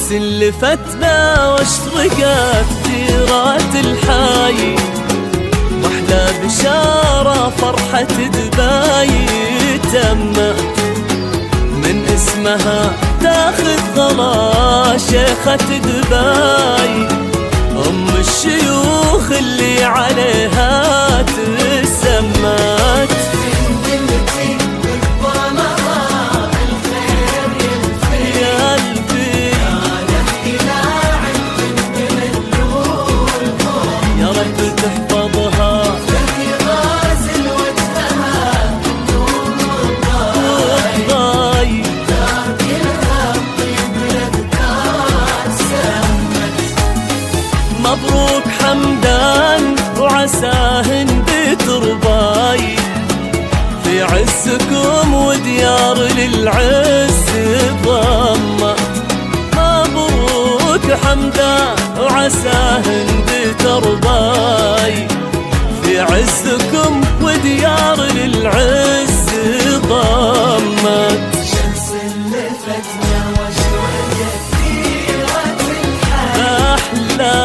شمس لفتنا واشرقت ديرات الحي، واحلى بشارة فرحة دبي تمت، من اسمها تاخذ غلا شيخة دبي، ام الشيوخ اللي عليها تسمت. مبروك حمدان وعساهن بترباي، في عزكم وديار للعز ضمت. مبروك حمدان وعساهن بترباي، في عزكم وديار للعز ضمت. شمس لفتنا واشرقت ديرة الحي، أحلى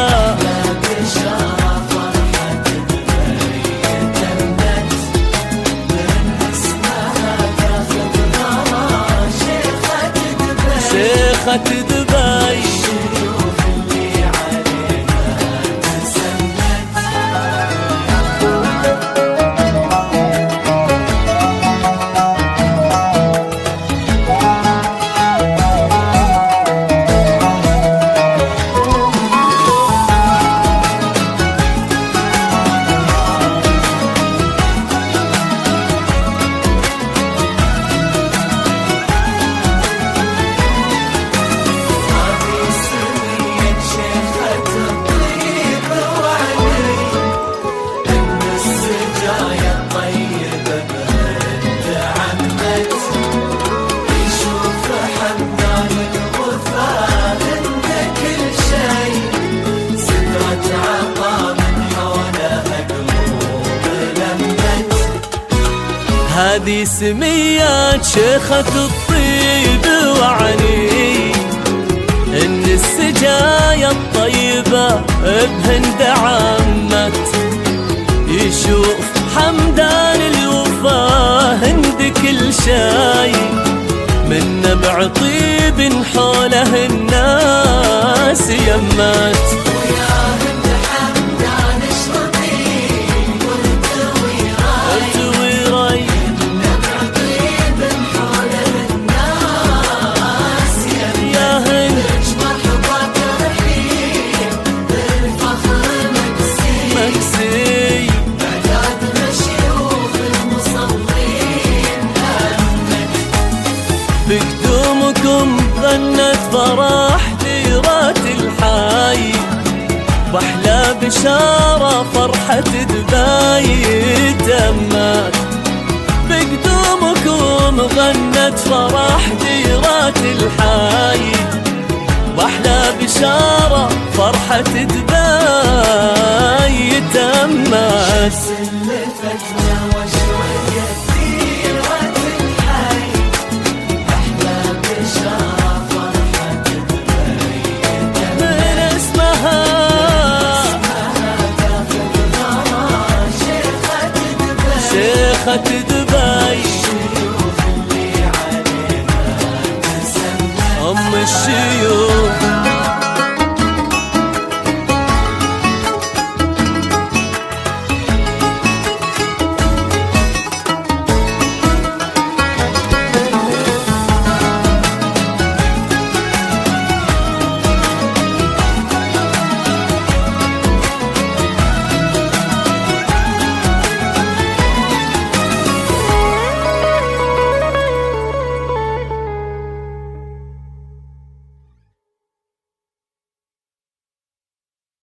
شيخة دبي، الشيوخ اللي عليها تسمت. هذه سميات شيخة الطيب وعني، إن السجايا الطيبة بهند عمت، يشوف حمدان الوفا هند كل شي، من نبع طيب حوله الناس يمت. بقدومكم غنت فرح ديرات الحي، واحلى بشارة فرحة دبي تمت. بقدومكم غنت فرح ديرات الحي، واحلى بشارة فرحة دبي تمت. لفتنا واشرقت ديرة الحي، أحلى بشارة فرحة دبي من اسمها تاخذ غلا شيخة دبي، شيخة دبي، الشيوخ اللي عليها تسمت. ام الشيوخ